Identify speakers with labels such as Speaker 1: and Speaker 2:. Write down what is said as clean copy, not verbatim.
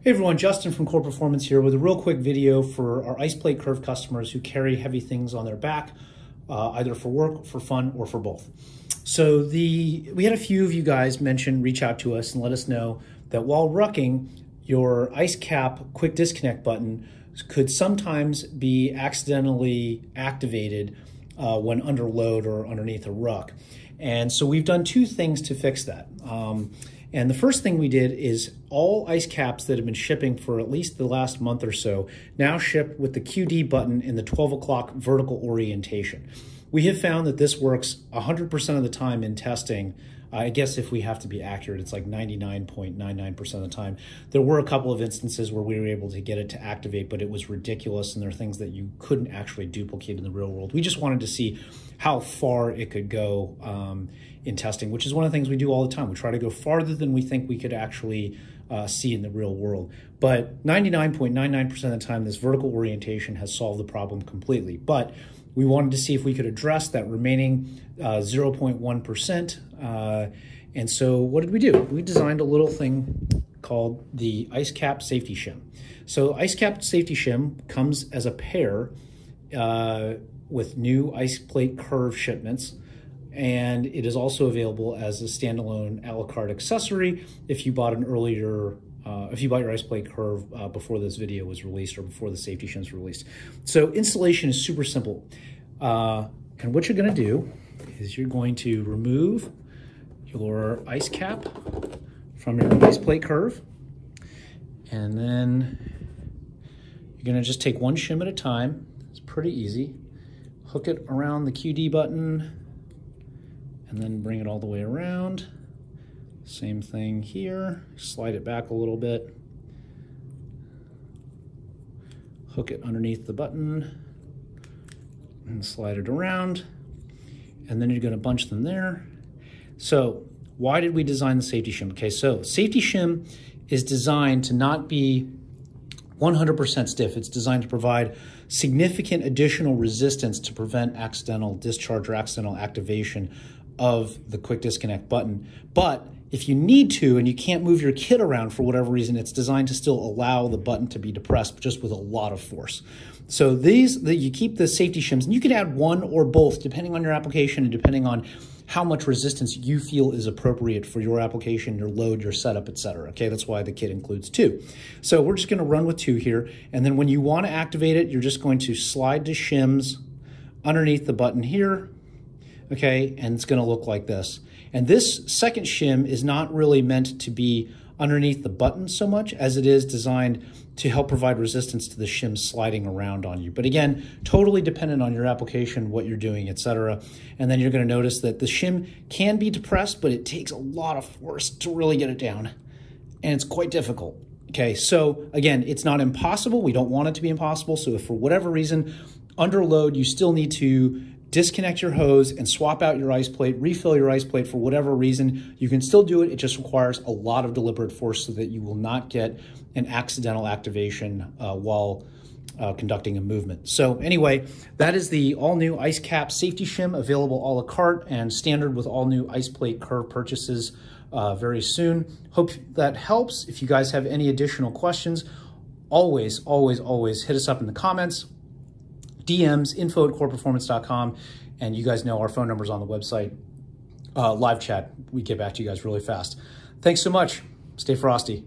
Speaker 1: Hey everyone, Justin from Qore Performance here with a real quick video for our IcePlate Curve customers who carry heavy things on their back, either for work, for fun, or for both. So we had a few of you guys reach out to us and let us know that while rucking, your IceCap quick disconnect button could sometimes be accidentally activated when under load or underneath a ruck. And so we've done two things to fix that. And the first thing we did is all IceCaps that have been shipping for at least the last month or so now ship with the QD button in the 12 o'clock vertical orientation. We have found that this works 100% of the time in testing. I guess if we have to be accurate, it's like 99.99% of the time. There were a couple of instances where we were able to get it to activate, but it was ridiculous, and there are things that you couldn't actually duplicate in the real world. We just wanted to see how far it could go in testing, which is one of the things we do all the time. We try to go farther than we think we could actually see in the real world. But 99.99% of the time, this vertical orientation has solved the problem completely. But we wanted to see if we could address that remaining 0.1%. And so what did we do? We designed a little thing called the IceCap Safety Shim. So IceCap Safety Shim comes as a pair with new IcePlate Curve shipments. And it is also available as a standalone a la carte accessory if you bought an earlier, if you bought your IcePlate Curve before this video was released or before the safety shims were released. So installation is super simple. And what you're gonna do is you're going to remove your IceCap from your IcePlate Curve. And then you're gonna just take one shim at a time. It's pretty easy. Hook it around the QD button, and then bring it all the way around. Same thing here, slide it back a little bit. Hook it underneath the button and slide it around. And then you're gonna bunch them there. So why did we design the safety shim? Okay, so safety shim is designed to not be 100% stiff. It's designed to provide significant additional resistance to prevent accidental discharge or accidental activation of the quick disconnect button. But if you need to and you can't move your kit around for whatever reason, it's designed to still allow the button to be depressed just with a lot of force. So you keep the safety shims, and you can add one or both depending on your application and depending on how much resistance you feel is appropriate for your application, your load, your setup, etc. Okay, that's why the kit includes two. So we're just gonna run with two here, and then when you wanna activate it, you're just going to slide the shims underneath the button here, okay, and it's gonna look like this. And this second shim is not really meant to be underneath the button so much as it is designed to help provide resistance to the shim sliding around on you. But again, totally dependent on your application, what you're doing, etc. And then you're gonna notice that the shim can be depressed, but it takes a lot of force to really get it down. And it's quite difficult. Okay, so again, it's not impossible. We don't want it to be impossible. So if for whatever reason, under load, you still need to disconnect your hose and swap out your IcePlate, refill your IcePlate for whatever reason, you can still do it. It just requires a lot of deliberate force so that you will not get an accidental activation while conducting a movement. So anyway, that is the all-new IceCap Safety Shim, available a la carte and standard with all new IcePlate Curve purchases very soon. Hope that helps. If you guys have any additional questions, always hit us up in the comments. DMs, info@qoreperformance.com, and you guys know our phone number's on the website. Live chat, we get back to you guys really fast. Thanks so much. Stay frosty.